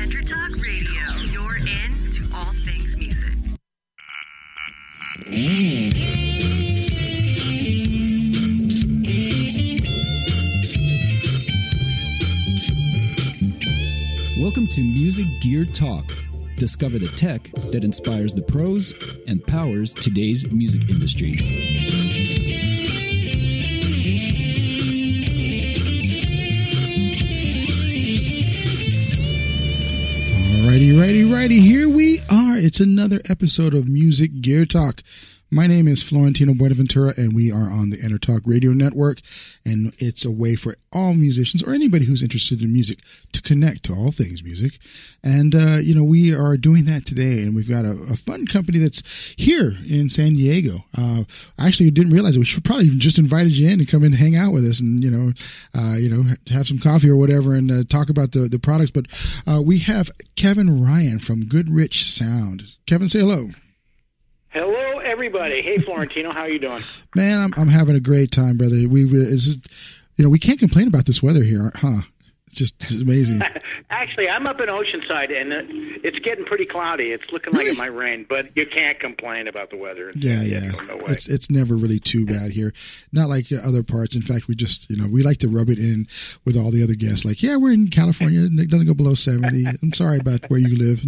Enter Talk Radio. You're in to all things music. Welcome to Music Gear Talk. Discover the tech that inspires the pros and powers today's music industry. Righty. Here we are. It's another episode of Music Gear Talk. My name is Florentino Buenaventura, and we are on the Enter Talk Radio Network. And it's a way for all musicians or anybody who's interested in music to connect to all things music. And, we are doing that today. And we've got a fun company that's here in San Diego. Actually, didn't realize it. We should probably just invited you in and come in and hang out with us and, have some coffee or whatever and talk about the products. But we have Kevin Ryan from Goodrich Sound. Kevin, say hello. Hello, everybody. Hey, Florentino, how you doing? Man, I'm having a great time, brother. We can't complain about this weather here, huh? It's amazing. Actually, I'm up in Oceanside, and it's getting pretty cloudy. It's looking like it might rain, but you can't complain about the weather. Yeah. No way. It's never really too bad here. Not like other parts. In fact, we just, we like to rub it in with all the other guests. Like, yeah, we're in California. It doesn't go below 70. I'm sorry about where you live.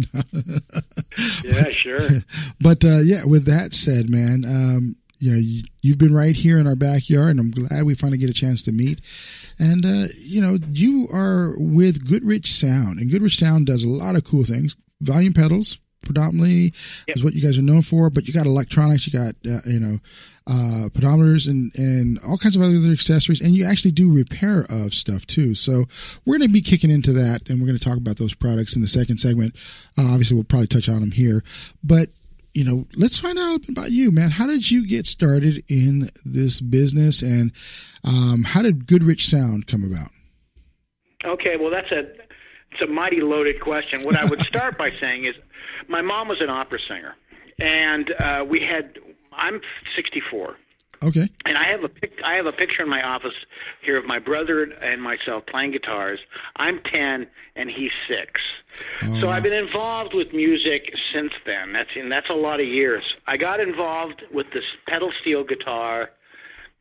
Yeah, sure. But, with that said, man, you've been right here in our backyard, and I'm glad we finally get a chance to meet. And, you are with Goodrich Sound, and Goodrich Sound does a lot of cool things. Volume pedals, predominantly, is what you guys are known for, but you got electronics, you got, potentiometers and all kinds of other accessories, and you actually do repair of stuff too. So we're going to be kicking into that, and we're going to talk about those products in the second segment. Obviously, we'll probably touch on them here, but let's find out a bit about you, man. How did you get started in this business, and how did Goodrich Sound come about? Okay, well, it's a mighty loaded question. What I would start by saying is my mom was an opera singer, and I'm 64. Okay. And I have a picture in my office here of my brother and myself playing guitars. I'm 10 and he's 6. Oh. So I've been involved with music since then. That's a lot of years. I got involved with this pedal steel guitar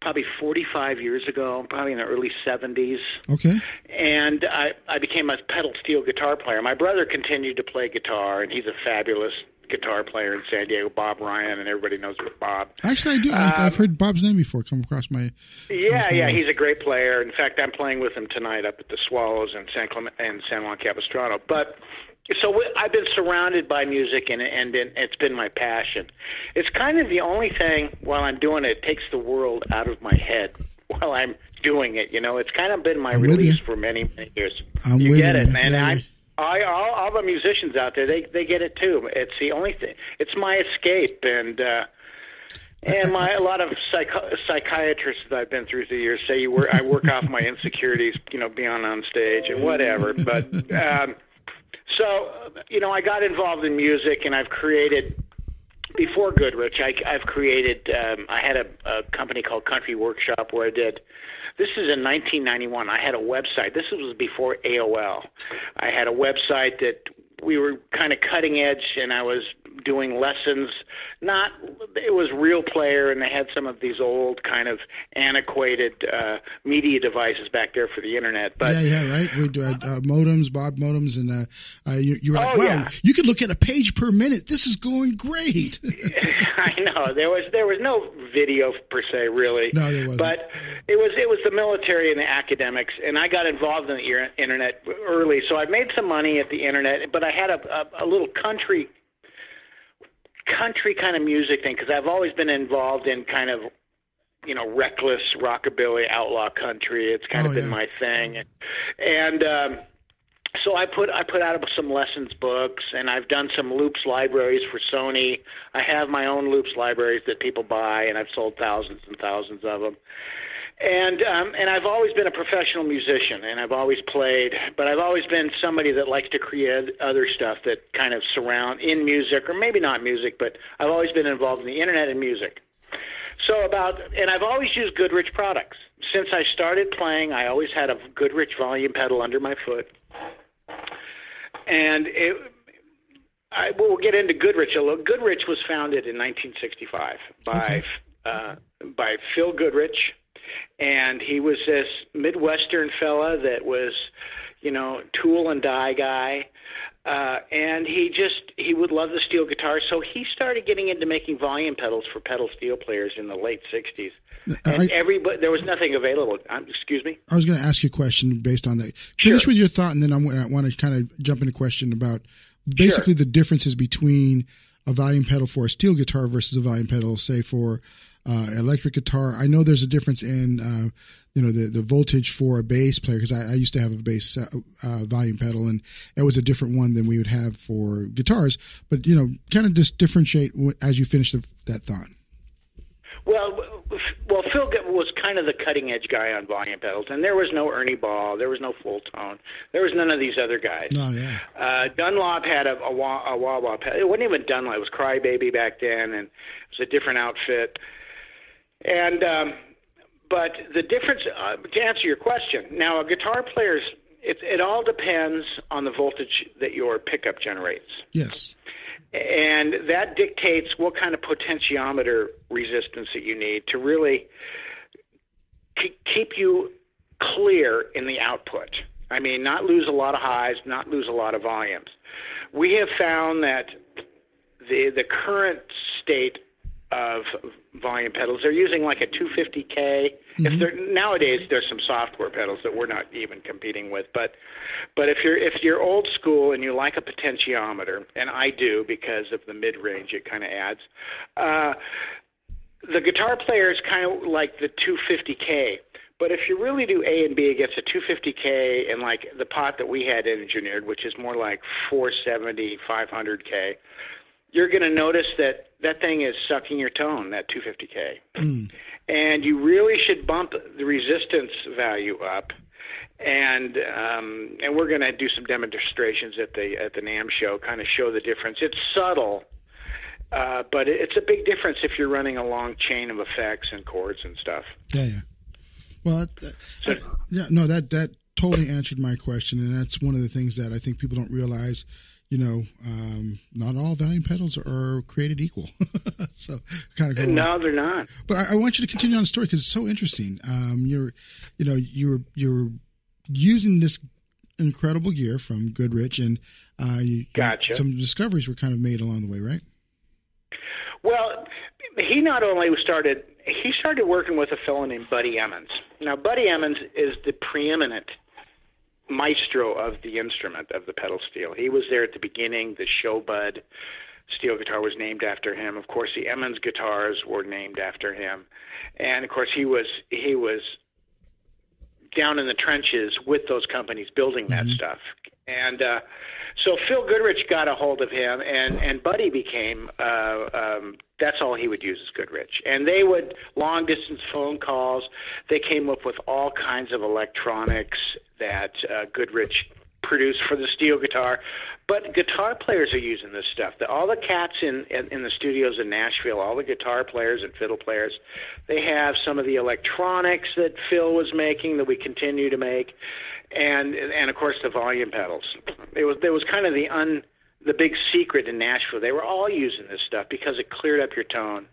probably 45 years ago, probably in the early 70s. Okay. And I became a pedal steel guitar player. My brother continued to play guitar, and he's a fabulous guitar player in San Diego, Bob Ryan, and everybody knows Bob. Actually, I do. I've heard Bob's name before come across my... Yeah, he's a great player. In fact, I'm playing with him tonight up at the Swallows in San Juan Capistrano. But so I've been surrounded by music, and it's been my passion. It's kind of the only thing, while I'm doing it, takes the world out of my head while I'm doing it. It's kind of been my release for many, many years. You get it, man. All the musicians out there, they get it too. It's the only thing. It's my escape, and a lot of psychiatrists that I've been through the years say I work off my insecurities, being on stage and whatever. But I got involved in music, and I've created. Before Goodrich, I've created. I had a company called Country Workshop where I did. This is in 1991. I had a website. This was before AOL. I had a website that we were kind of cutting edge, and I was doing lessons. It was Real Player, and they had some of these old kind of antiquated media devices back there for the internet. But right. We do modems, Bob modems, and you were like, wow, you could look at a page per minute. This is going great. I know. There was no video per se, really. No, there wasn't. But it was the military and the academics, and I got involved in the internet early. So I made some money at the internet, but I had a little country kind of music thing, because I've always been involved in kind of, reckless rockabilly outlaw country. It's kind of been my thing, and so I put out some lessons books, and I've done some loops libraries for Sony. I have my own loops libraries that people buy, and I've sold thousands and thousands of them. And I've always been a professional musician, and I've always played, but I've always been somebody that likes to create other stuff that kind of surround in music, or maybe not music, but I've always been involved in the internet and music. And I've always used Goodrich products. Since I started playing, I always had a Goodrich volume pedal under my foot. And we'll get into Goodrich a little. Goodrich was founded in 1965 by Phil Goodrich, and he was this Midwestern fella that was, tool and die guy. And he would love the steel guitar, so he started getting into making volume pedals for pedal steel players in the late 60s. And there was nothing available. Excuse me? I was going to ask you a question based on that. Finish with your thought, and then I want to kind of jump into a question about basically the differences between a volume pedal for a steel guitar versus a volume pedal, say, for electric guitar. I know there's a difference in the voltage for a bass player, because I used to have a bass volume pedal, and it was a different one than we would have for guitars. But kind of just differentiate as you finish that thought. Well, Phil was kind of the cutting edge guy on volume pedals, and there was no Ernie Ball, there was no Full Tone, there was none of these other guys. Oh, yeah. Dunlop had a wah-wah pedal. It wasn't even Dunlop; it was Crybaby back then, and it was a different outfit. And but the difference, to answer your question, now a guitar player's, it all depends on the voltage that your pickup generates. Yes. And that dictates what kind of potentiometer resistance that you need to really keep you clear in the output. I mean, not lose a lot of highs, not lose a lot of volumes. We have found that the current state of volume pedals, they're using like a 250K. Mm-hmm. Nowadays there's some software pedals that we're not even competing with, but if you're old school and you like a potentiometer, and I do because of the mid-range it kind of adds, the guitar player is kind of like the 250K. But if you really do A and B against a 250K and like the pot that we had engineered, which is more like 470, 500K, you're going to notice that thing is sucking your tone, that 250K. Mm. And you really should bump the resistance value up. And we're going to do some demonstrations at the NAMM show, kind of show the difference. It's subtle, but it's a big difference if you're running a long chain of effects and chords and stuff. Yeah. Well, that totally answered my question, and that's one of the things that I think people don't realize. Not all volume pedals are created equal. So kind of no, they're not. But I want you to continue on the story because it's so interesting. You're using this incredible gear from Goodrich, and gotcha. Some discoveries were kind of made along the way, right? Well, he not only started working with a fellow named Buddy Emmons. Now, Buddy Emmons is the preeminent maestro of the instrument, of the pedal steel. He was there at the beginning. The Showbud steel guitar was named after him. Of course, the Emmons guitars were named after him. And of course, he was down in the trenches with those companies building that stuff. And so Phil Goodrich got a hold of him, and Buddy became, that's all he would use is Goodrich. And they would, long-distance phone calls, they came up with all kinds of electronics that Goodrich produced for the steel guitar. But guitar players are using this stuff. All the cats in the studios in Nashville, all the guitar players and fiddle players, they have some of the electronics that Phil was making that we continue to make. And of course the volume pedals. There was kind of the big secret in Nashville. They were all using this stuff because it cleared up your tone.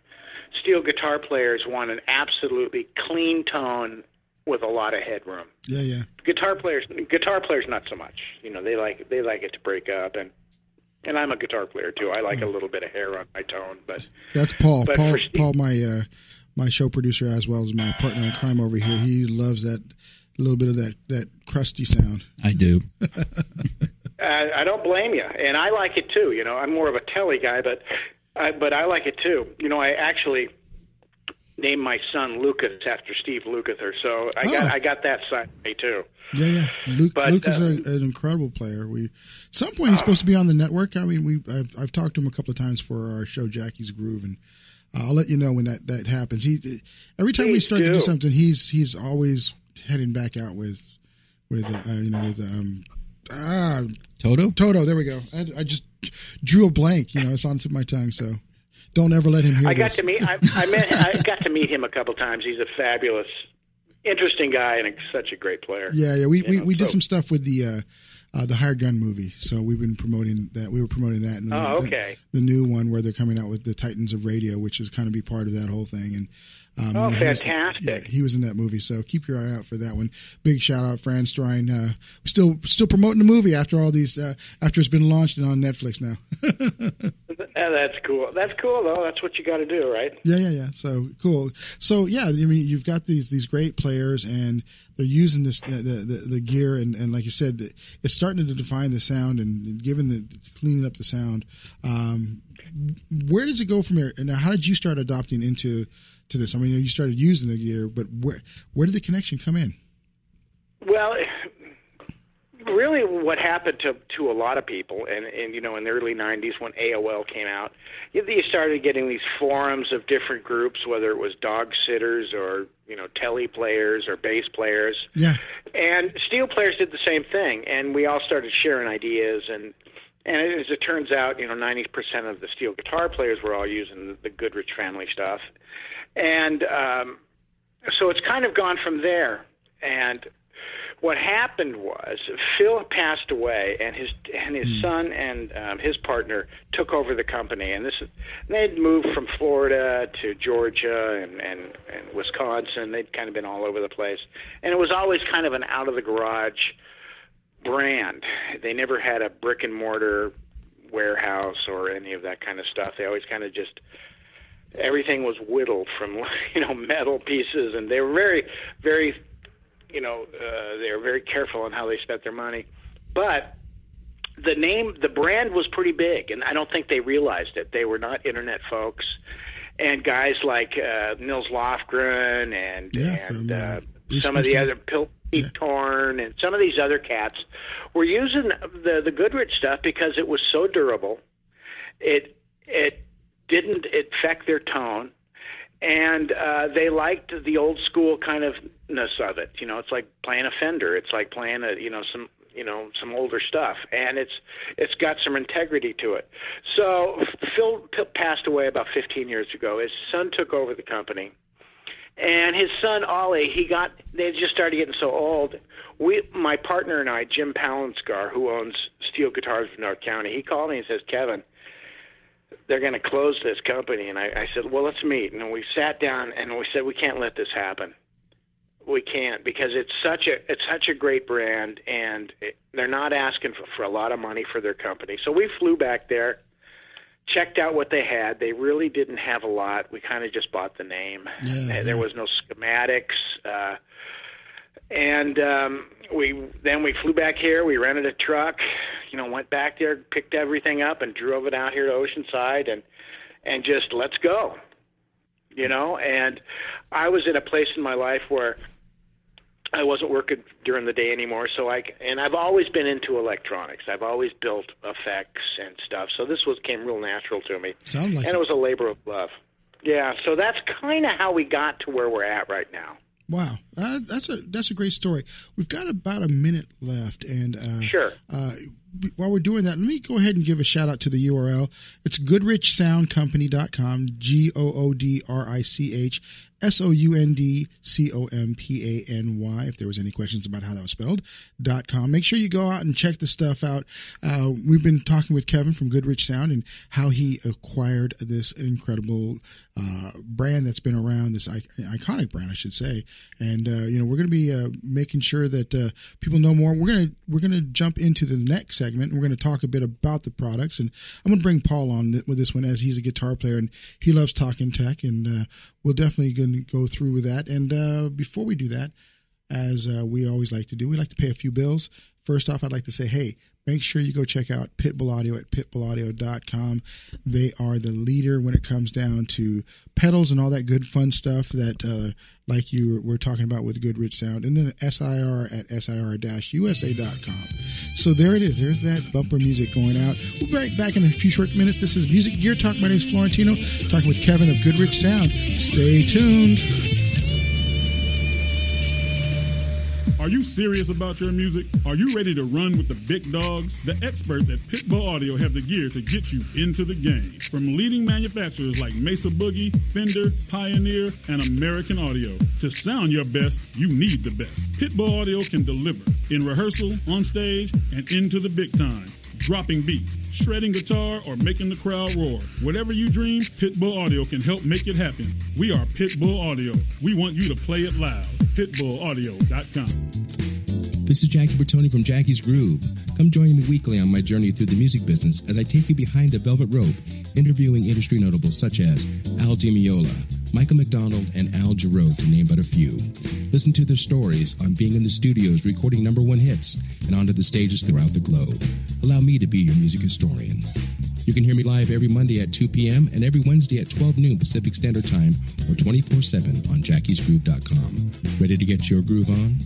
Steel guitar players want an absolutely clean tone with a lot of headroom. Yeah. Guitar players not so much. They like it to break up, and I'm a guitar player too. I like a little bit of hair on my tone, but that's Paul. Paul, my show producer as well as my partner in crime over here. He loves that. A little bit of that crusty sound. I do. I don't blame you, and I like it too. I'm more of a telly guy, but I like it too. I actually named my son Lucas after Steve Lukather, so I got that side of me too. Yeah. Luke is an incredible player. At some point he's supposed to be on the network. I mean, I've talked to him a couple of times for our show Jackie's Groove, and I'll let you know when that happens. Every time we start to do something, he's always heading back out with Toto. There we go. I just drew a blank. It's on the tip of my tongue. So don't ever let him hear I this. I got to meet him a couple times. He's a fabulous, interesting guy and such a great player. Yeah. We did some stuff with the the Hired Gun movie. So we've been promoting that. We were promoting that. And okay. The new one where they're coming out with the Titans of Radio, which is kind of be part of that whole thing. And fantastic! He was in that movie, so keep your eye out for that one. Big shout out, Fran Strine. Still promoting the movie after all these, after it's been launched and on Netflix now. That's cool. That's cool, though. That's what you got to do, right? Yeah. So cool. So yeah, I mean, you've got these great players, and they're using this the gear, and like you said, it's starting to define the sound and cleaning up the sound. Where does it go from here? And how did you start adopting into this? I mean, you started using the gear, but where did the connection come in? Well, really what happened to a lot of people, and in the early 90s when AOL came out, you started getting these forums of different groups, whether it was dog sitters or, telly players or bass players. Yeah. And steel players did the same thing, and we all started sharing ideas, and as it turns out, 90% of the steel guitar players were all using the Goodrich family stuff. And so it's kind of gone from there. And what happened was Phil passed away, and his son and his partner took over the company. And they'd moved from Florida to Georgia and Wisconsin. They'd kind of been all over the place. And it was always kind of an out-of-the-garage brand. They never had a brick-and-mortar warehouse or any of that kind of stuff. They always kind of just... everything was whittled from metal pieces, and they were very, very, they were very careful on how they spent their money. But the brand was pretty big, and I don't think they realized it. They were not internet folks, and guys like Nils Lofgren and some of the other Pete Torn and some of these other cats were using the Goodrich stuff because it was so durable. It didn't affect their tone, and they liked the old school kind ofness of it. It's like playing a Fender. It's like playing some older stuff, and it's got some integrity to it. So Phil passed away about 15 years ago. His son took over the company, and his son Ollie, they just started getting so old. My partner and I, Jim Palanskar, who owns Steel Guitars of North County, he called me and says, "Kevin, they're going to close this company." And I said, well, let's meet. And we sat down and we said, we can't let this happen. We can't, because it's such a great brand, and they're not asking for a lot of money for their company. So we flew back there, checked out what they had. They really didn't have a lot. We kind of just bought the name. There was no schematics. And we flew back here. We rented a truck, went back there, picked everything up, and drove it out here to Oceanside, and just let's go, And I was in a place in my life where I wasn't working during the day anymore, and I've always been into electronics. I've always built effects and stuff, so this came real natural to me. Sounds like and it was a labor of love. Yeah, so that's kind of how we got to where we're at right now. Wow, that's a great story. We've got about a minute left, and sure. While we're doing that, let me go ahead and give a shout out to the URL. It's GoodrichSoundCompany.com, GoodrichSoundCompany. If there was any questions about how that was spelled, .com. Make sure you go out and check the stuff out. We've been talking with Kevin from Goodrich Sound and how he acquired this incredible brand that's been around, this iconic brand, I should say. And we're going to be making sure that people know more. We're going to jump into the next segment, and we're going to talk a bit about the products. And I'm going to bring Paul on with this one, as he's a guitar player and he loves talking tech, and we'll definitely going to go through with that. And before we do that, as we always like to do, we like to pay a few bills. First off, I'd like to say, hey, make sure you go check out Pitbull Audio at pitbullaudio.com. They are the leader when it comes down to pedals and all that good fun stuff that like you were talking about with Goodrich Sound. And then SIR at SIR-USA.com. So there it is. There's that bumper music going out. We'll be right back in a few short minutes. This is Music Gear Talk. My name is Florentino, talking with Kevin of Goodrich Sound. Stay tuned. Are you serious about your music? Are you ready to run with the big dogs? The experts at Pitbull Audio have the gear to get you into the game. From leading manufacturers like Mesa Boogie, Fender, Pioneer, and American Audio. To sound your best, you need the best. Pitbull Audio can deliver in rehearsal, on stage, and into the big time. Dropping beats, shredding guitar, or making the crowd roar. Whatever you dream, Pitbull Audio can help make it happen. We are Pitbull Audio. We want you to play it loud. PitbullAudio.com. This is Jackie Bertoni from Jackie's Groove. Come join me weekly on my journey through the music business as I take you behind the velvet rope, interviewing industry notables such as Al Di Meola, Michael McDonald, and Al Jarreau, to name but a few. Listen to their stories on being in the studios recording #1 hits and onto the stages throughout the globe. Allow me to be your music historian. You can hear me live every Monday at 2 p.m. and every Wednesday at 12 noon Pacific Standard Time or 24/7 on jackiesgroove.com. Ready to get your groove on?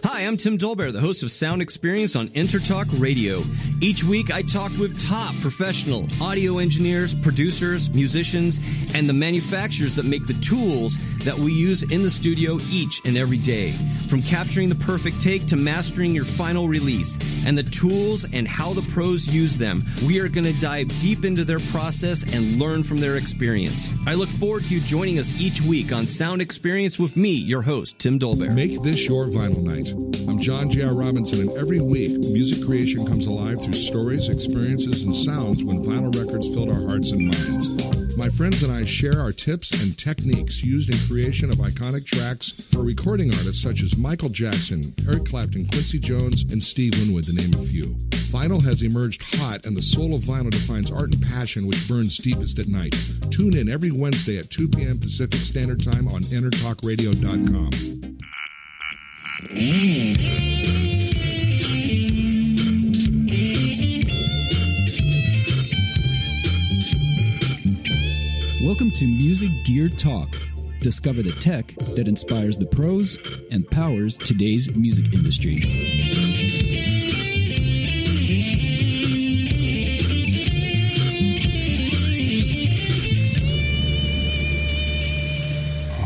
Hi, I'm Tim Dolbear, the host of Sound Experience on Intertalk Radio. Each week, I talk with top professional audio engineers, producers, musicians, and the manufacturers that make the tools that we use in the studio each and every day. From capturing the perfect take to mastering your final release, and the tools and how the pros use them, we are going to dive deep into their process and learn from their experience. I look forward to you joining us each week on Sound Experience with me, your host, Tim Dolbear. Make this your vinyl night. I'm John J.R. Robinson, and every week, music creation comes alive through stories, experiences, and sounds when vinyl records filled our hearts and minds. My friends and I share our tips and techniques used in creation of iconic tracks for recording artists such as Michael Jackson, Eric Clapton, Quincy Jones, and Steve Winwood, to name a few. Vinyl has emerged hot, and the soul of vinyl defines art and passion which burns deepest at night. Tune in every Wednesday at 2 p.m. Pacific Standard Time on intertalkradio.com. Welcome to Music Gear Talk. Discover the tech that inspires the pros and powers today's music industry.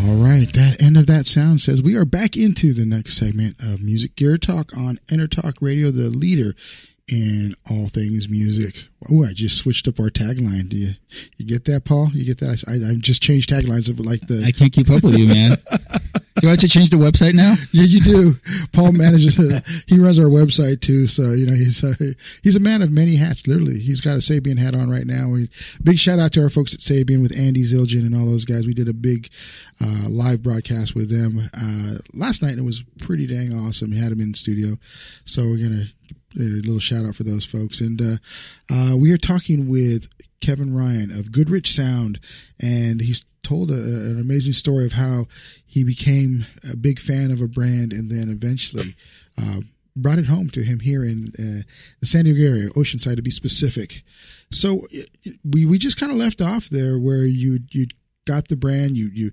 All right, that end of that sound says we are back into the next segment of Music Gear Talk on Intertalk Radio, the leader in all things music. Oh, I just switched up our tagline. Do you get that, Paul? You get that? I just changed taglines of like the. I can't keep up with you, man. Do I have to change the website now? Yeah, you do. Paul manages. He runs our website too, so you know he's a man of many hats. Literally, he's got a Sabian hat on right now. Big shout out to our folks at Sabian with Andy Zildjian and all those guys. We did a big live broadcast with them last night, and it was pretty dang awesome. We had him in the studio, so we're gonna. A little shout out for those folks. And we are talking with Kevin Ryan of Goodrich Sound, and he's told an amazing story of how he became a big fan of a brand and then eventually brought it home to him here in the San Diego area, Oceanside to be specific. So we just kind of left off there where you got the brand, you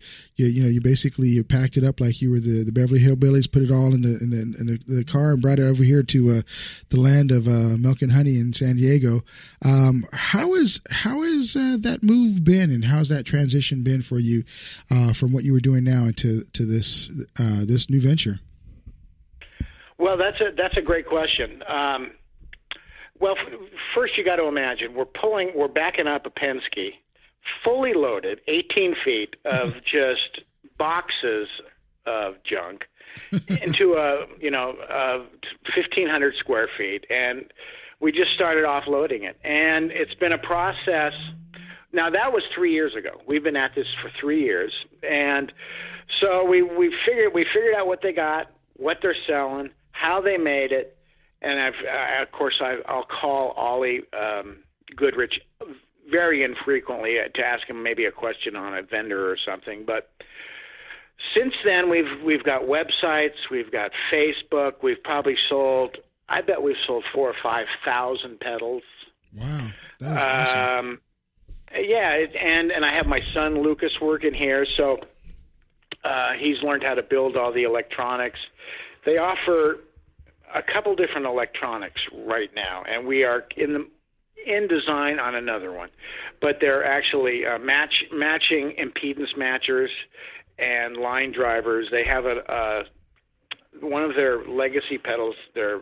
basically packed it up like you were the Beverly Hillbillies, put it all in the car and brought it over here to the land of milk and honey in San Diego. How is that move been, and how's that transition been for you from what you were doing now into this new venture? Well, that's a great question. Well, first you got to imagine we're backing up a Penske, fully loaded, 18 feet of just boxes of junk into a 1,500 square feet, and we just started offloading it. And it's been a process. Now that was 3 years ago. We've been at this for 3 years, and so we figured out what they got, what they're selling, how they made it, and I'll call Ollie Goodrich very infrequently to ask him maybe a question on a vendor or something. But since then, we've got websites, we've got Facebook, we've probably sold 4,000 or 5,000 pedals. Wow, that is awesome. Yeah, and I have my son Lucas working here, so he's learned how to build all the electronics. They offer a couple different electronics right now, and we are in design on another one, but they're actually matching impedance matchers and line drivers. They have one of their legacy pedals, their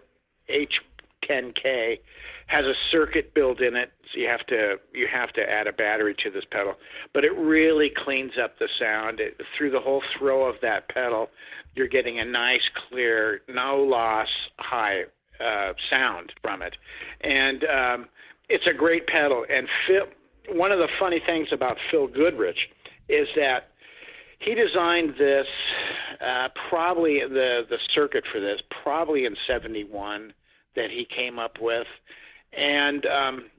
H10K, has a circuit built in it, so you have to add a battery to this pedal. But it really cleans up the sound. Through the whole throw of that pedal, you're getting a nice, clear, no loss, high sound from it, and it's a great pedal. And one of the funny things about Phil Goodrich is that he designed this, probably the circuit for this, probably in '71 that he came up with. And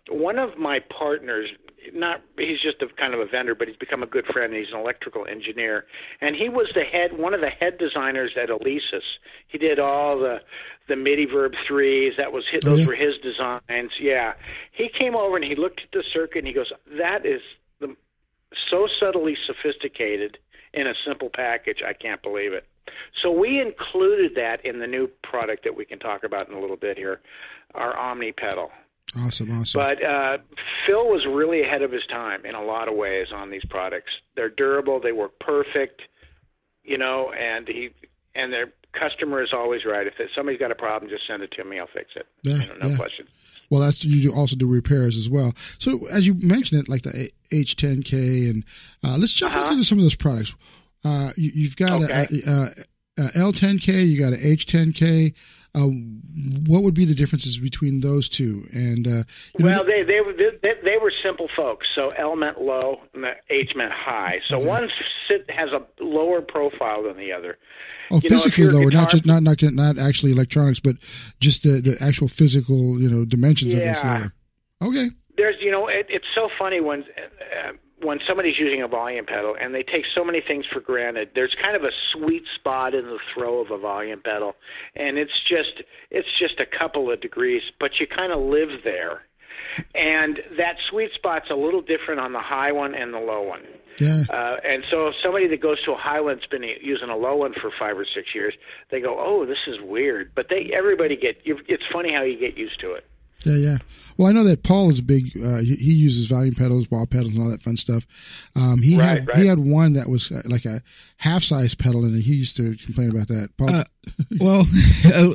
one of my partners, he's just a kind of a vendor, but he's become a good friend. He's an electrical engineer, and he was one of the head designers at Alesis. He did all the MIDI Verb 3s. Those were his designs. Yeah, he came over and he looked at the circuit and he goes, "That is so subtly sophisticated in a simple package. I can't believe it." So we included that in the new product that we can talk about in a little bit here, our Omni pedal. Awesome. But Phil was really ahead of his time in a lot of ways on these products. They're durable, they work perfect, and their customer is always right. If somebody's got a problem, just send it to me, I'll fix it. No questions. Well, you also do repairs as well. So as you mentioned it, like the H10K, and let's jump into some of those products. You've got a L10K, you got an H10K. What would be the differences between those two? And they were simple folks. So L meant low, and the H meant high. So one has a lower profile than the other. Oh, physically lower, not actually electronics, but just the actual physical, dimensions of this lower. Okay. There's, it's so funny when somebody's using a volume pedal and they take so many things for granted. There's kind of a sweet spot in the throw of a volume pedal, and it's just a couple of degrees, but you kind of live there. And that sweet spot's a little different on the high one and the low one. Yeah. And so somebody that goes to a high one's been using a low one for 5 or 6 years, they go, "Oh, this is weird." But it's funny how you get used to it. Yeah. Well, I know that Paul is a big. He uses volume pedals, wall pedals, and all that fun stuff. He had one that was like a half-size pedal, and he used to complain about that. Paul, well,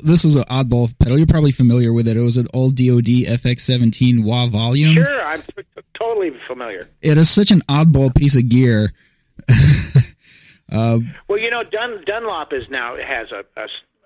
this was an oddball pedal. You're probably familiar with it. It was an old DoD FX17 wah volume. Sure, I'm totally familiar. It is such an oddball piece of gear. Well, Dunlop has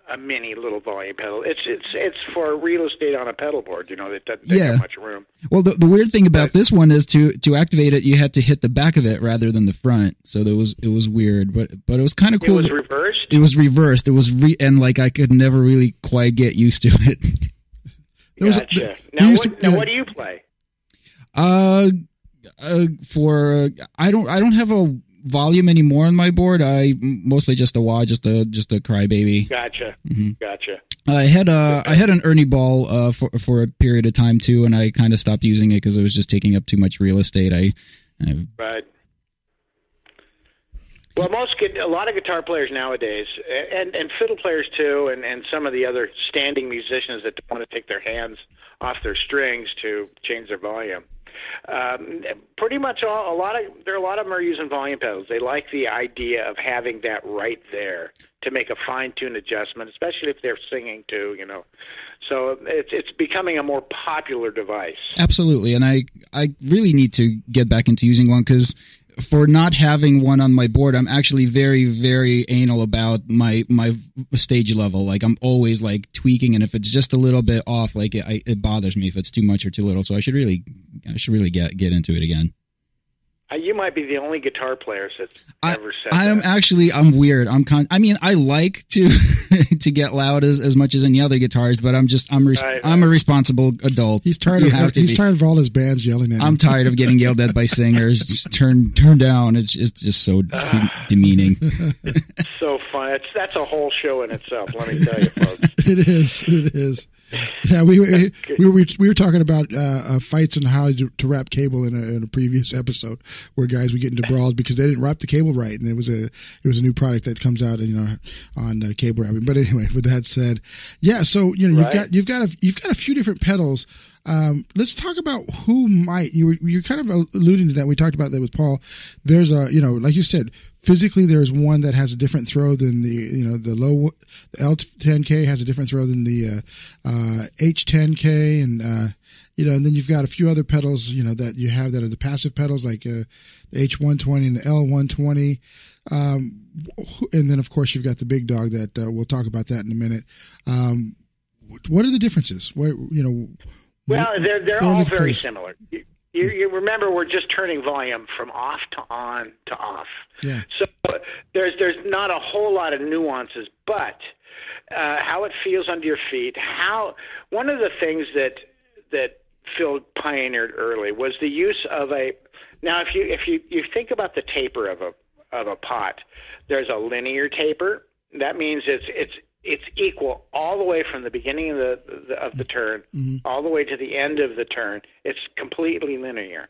a mini little volume pedal. It's for real estate on a pedal board. That doesn't take up much room. Well, the weird thing about this one is to activate it, you had to hit the back of it rather than the front. So it was weird, but it was kind of cool. It was reversed. It was reversed. It was and I could never really quite get used to it. Gotcha. What do you play? I don't have a volume anymore on my board. I mostly just a wah, just a crybaby. Gotcha. Mm-hmm. Gotcha. I had an Ernie Ball for a period of time too, and I kind of stopped using it because it was just taking up too much real estate. Right. Well, a lot of guitar players nowadays, and fiddle players too, and some of the other standing musicians that don't want to take their hands off their strings to change their volume. Pretty much a lot of them are using volume pedals. They like the idea of having that right there to make a fine-tuned adjustment, especially if they're singing too, So it's becoming a more popular device. Absolutely, and I really need to get back into using one because for not having one on my board, I'm actually very, very anal about my stage level. Like I'm always like tweaking, and if it's just a little bit off, like it bothers me if it's too much or too little. So I should really get into it again. You might be the only guitar player that's ever said that. I'm weird. I like to to get loud as much as any other guitarist, but I'm a responsible adult. He's tired of all his bands yelling at him. I'm tired of getting yelled at by singers. Just turn down. It's just so demeaning. It's so fun. That's a whole show in itself. Let me tell you, folks. It is. Yeah, we were talking about fights and how to wrap cable in a previous episode, where guys would get into brawls because they didn't wrap the cable right, and it was a new product that comes out on cable wrapping. But anyway, with that said, yeah. So you've got a few different pedals. Let's talk about who might. You're kind of alluding to that. We talked about that with Paul. There's like you said, physically, there's one that has a different throw than the L10K has a different throw than the H10K, and and then you've got a few other pedals, that you have that are the passive pedals, like the H120 and the L120. And then, of course, you've got the big dog that we'll talk about that in a minute. What are the differences? Well, they're all very similar. You remember, we're just turning volume from off to on to off. Yeah. So there's not a whole lot of nuances, but how it feels under your feet. One of the things that Phil pioneered early was the use of a. Now, if you think about the taper of a pot, there's a linear taper. That means it's equal all the way from the beginning of the turn all the way to the end of the turn. It's completely linear.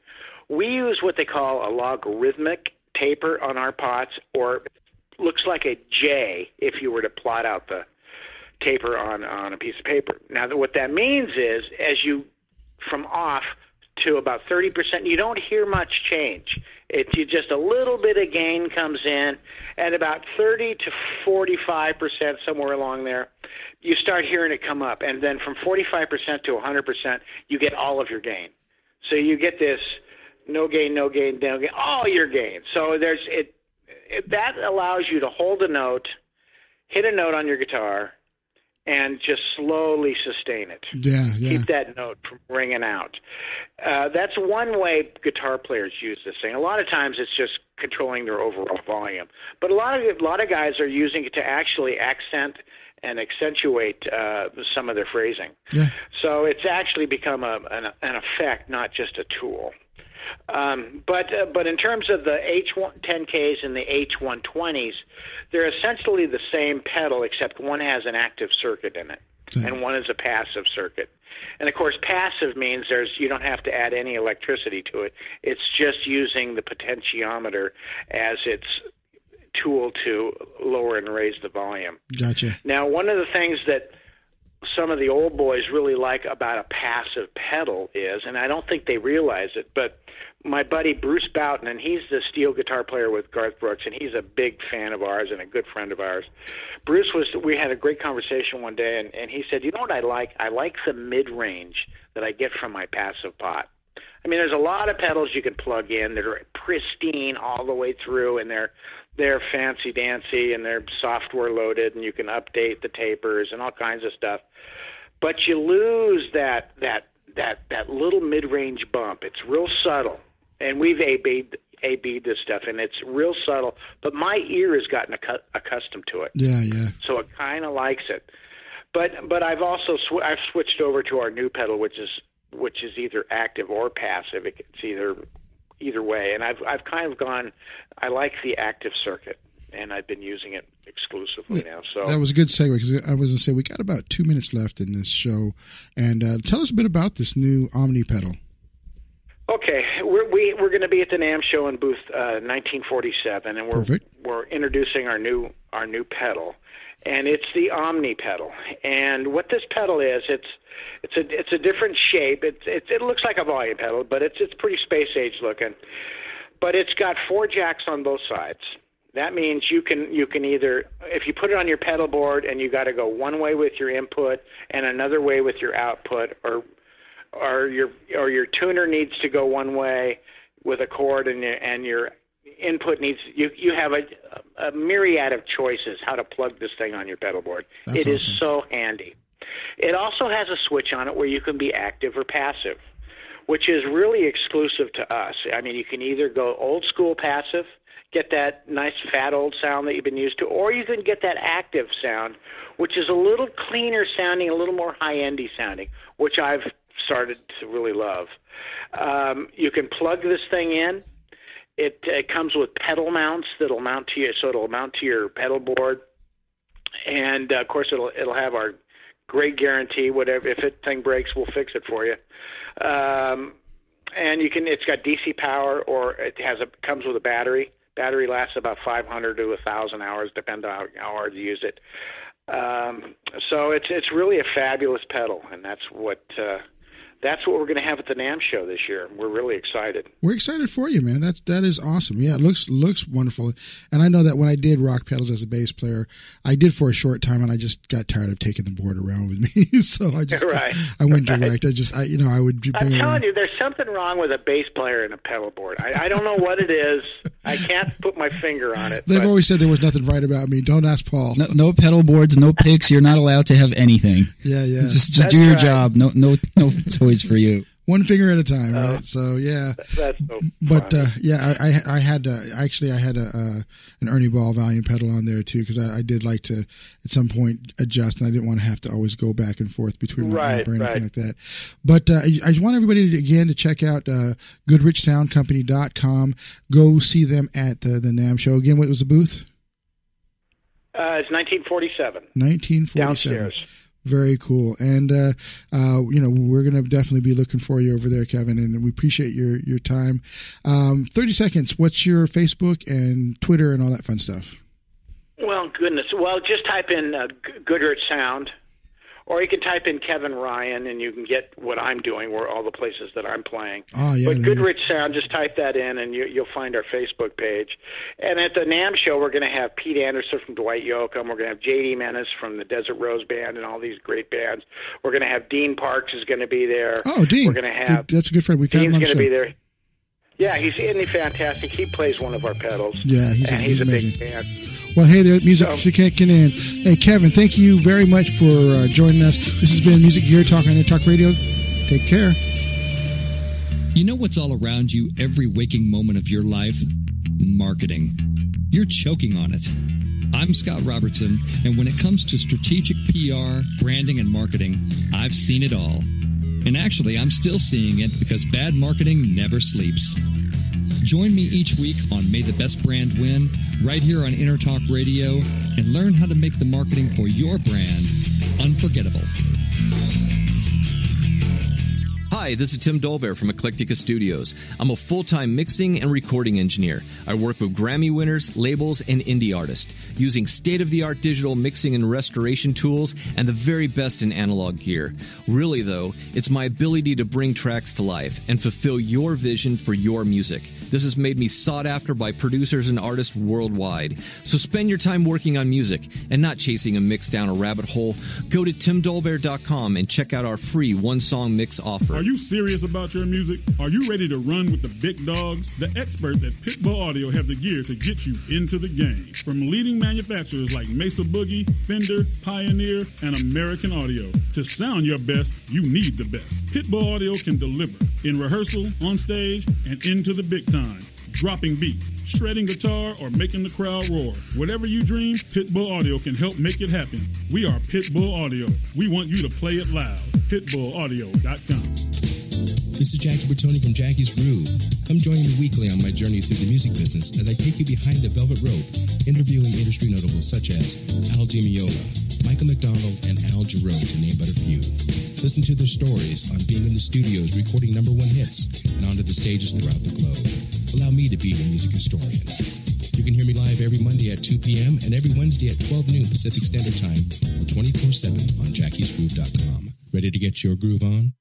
We use what they call a logarithmic taper on our pots, or looks like a J if you were to plot out the taper on a piece of paper. Now, what that means is, as you from off to about 30%, you don't hear much change. You just a little bit of gain comes in, at about 30 to 45%, somewhere along there, you start hearing it come up. And then from 45% to 100%, you get all of your gain. So you get this no gain, no gain, no gain, all your gain. So that allows you to hold a note, hit a note on your guitar, and just slowly sustain it. Yeah. Keep that note from ringing out. That's one way guitar players use this thing. A lot of times it's just controlling their overall volume. But a lot of guys are using it to actually accent and accentuate some of their phrasing. Yeah. So it's actually become an effect, not just a tool. But in terms of the H10Ks and the H120s, they're essentially the same pedal, except one has an active circuit in it, and one is a passive circuit. And of course, passive means you don't have to add any electricity to it. It's just using the potentiometer as its tool to lower and raise the volume. Gotcha. Now, one of the things that some of the old boys really like about a passive pedal is, and I don't think they realize it, but my buddy Bruce Boughton, and he's the steel guitar player with Garth Brooks, and he's a big fan of ours and a good friend of ours. We had a great conversation one day, and he said, you know what I like? I like the mid-range that I get from my passive pot. I mean, there's a lot of pedals you can plug in that are pristine all the way through, and they're fancy-dancy, and they're software-loaded, and you can update the tapers and all kinds of stuff. But you lose that little mid-range bump. It's real subtle, and we've A-B'd this stuff, and it's real subtle. But my ear has gotten accustomed to it. Yeah. So it kind of likes it. But I've also I've switched over to our new pedal, which is either active or passive. It's either way, and I've kind of gone. I like the active circuit, and I've been using it exclusively now. So that was a good segue, because I was going to say we got about 2 minutes left in this show, and tell us a bit about this new Omni pedal. Okay, we're going to be at the NAMM show in booth 1947, and we're introducing our new pedal, and it's the Omni pedal. And what this pedal is, it's a different shape. It looks like a volume pedal, but it's pretty space age looking. But it's got 4 jacks on both sides. That means you can either, if you put it on your pedal board and you got to go one way with your input and another way with your output, or your tuner needs to go one way with a chord, and your input needs, you have a myriad of choices how to plug this thing on your pedal board. That's awesome. Is so handy. It also has a switch on it where you can be active or passive, which is really exclusive to us. I mean, you can either go old school passive, get that nice fat old sound that you've been used to, or you can get that active sound, which is a little cleaner sounding, a little more high-endy sounding, which I've started to really love. You can plug this thing in. It comes with pedal mounts that'll mount to you, so it'll mount to your pedal board, and of course it'll have our great guarantee. Whatever, if it thing breaks, we'll fix it for you. And it's got DC power, or comes with a battery. Battery lasts about 500 to 1,000 hours, depending on how hard you use it. So it's really a fabulous pedal, and that's what that's what we're going to have at the NAMM show this year. We're really excited. We're excited for you, man. That is awesome. Yeah, it looks wonderful. And I know that when I did rock pedals as a bass player, I did for a short time, and I just got tired of taking the board around with me. So I just I went direct. I would. I'm telling you, there's something wrong with a bass player and a pedal board. I don't know what it is. I can't put my finger on it. They've always said there was nothing right about me. Don't ask Paul. No pedal boards, no picks. You're not allowed to have anything. Yeah. Just do your job. No toys for you. One finger at a time, right? So yeah, that's so but I had an Ernie Ball volume pedal on there too, because I did like to at some point adjust, and I didn't want to have to always go back and forth between my amp or anything like that. But I want everybody to check out GoodrichSoundCompany.com. Go see them at the NAMM show. Again, what was the booth? It's 1947. 1947. Downstairs. Very cool. And, we're going to definitely be looking for you over there, Kevin, and we appreciate your time. 30 seconds. What's your Facebook and Twitter and all that fun stuff? Well, goodness. Well, just type in Goodrich Sound, or you can type in Kevin Ryan, and you can get what I'm doing, where all the places that I'm playing. Oh, yeah. But Goodrich Sound, just type that in, and you'll find our Facebook page. And at the NAMM show, we're going to have Pete Anderson from Dwight Yoakam. We're going to have J.D. Menace from the Desert Rose Band and all these great bands. We're going to have Dean Parks is going to be there. Oh, Dean. We're going to have that's a good friend. We've had him on the show. Dean's going to be there. Yeah, he's fantastic. He plays one of our pedals. Yeah, he's a amazing. big fan. Well, hey there, music kicking in. Hey, Kevin, thank you very much for joining us. This has been Music Gear Talk on Talk Radio. Take care. You know what's all around you every waking moment of your life? Marketing. You're choking on it. I'm Scott Robertson, and when it comes to strategic PR, branding, and marketing, I've seen it all. And actually, I'm still seeing it because bad marketing never sleeps. Join me each week on May the Best Brand Win, right here on Intertalk Radio, and learn how to make the marketing for your brand unforgettable. Hi, this is Tim Dolbear from Eclectica Studios. I'm a full-time mixing and recording engineer. I work with Grammy winners, labels, and indie artists, using state-of-the-art digital mixing and restoration tools and the very best in analog gear. Really, though, it's my ability to bring tracks to life and fulfill your vision for your music. This has made me sought after by producers and artists worldwide. So spend your time working on music and not chasing a mix down a rabbit hole. Go to timdolbear.com and check out our free one-song mix offer. Are you serious about your music? Are you ready to run with the big dogs? The experts at Pitbull Audio have the gear to get you into the game. From leading manufacturers like Mesa Boogie, Fender, Pioneer, and American Audio. To sound your best, you need the best. Pitbull Audio can deliver in rehearsal, on stage, and into the big time. Dropping beats, shredding guitar, or making the crowd roar. Whatever you dream, Pitbull Audio can help make it happen. We are Pitbull Audio. We want you to play it loud. PitbullAudio.com. This is Jackie Bertoni from Jackie's Groove. Come join me weekly on my journey through the music business as I take you behind the velvet rope, interviewing industry notables such as Al Di Meola, Michael McDonald, and Al Jarreau, to name but a few. Listen to their stories on being in the studios recording #1 hits and onto the stages throughout the globe. Allow me to be your music historian. You can hear me live every Monday at 2 p.m. and every Wednesday at 12 noon Pacific Standard Time or 24/7 on jackiesgroove.com. Ready to get your groove on?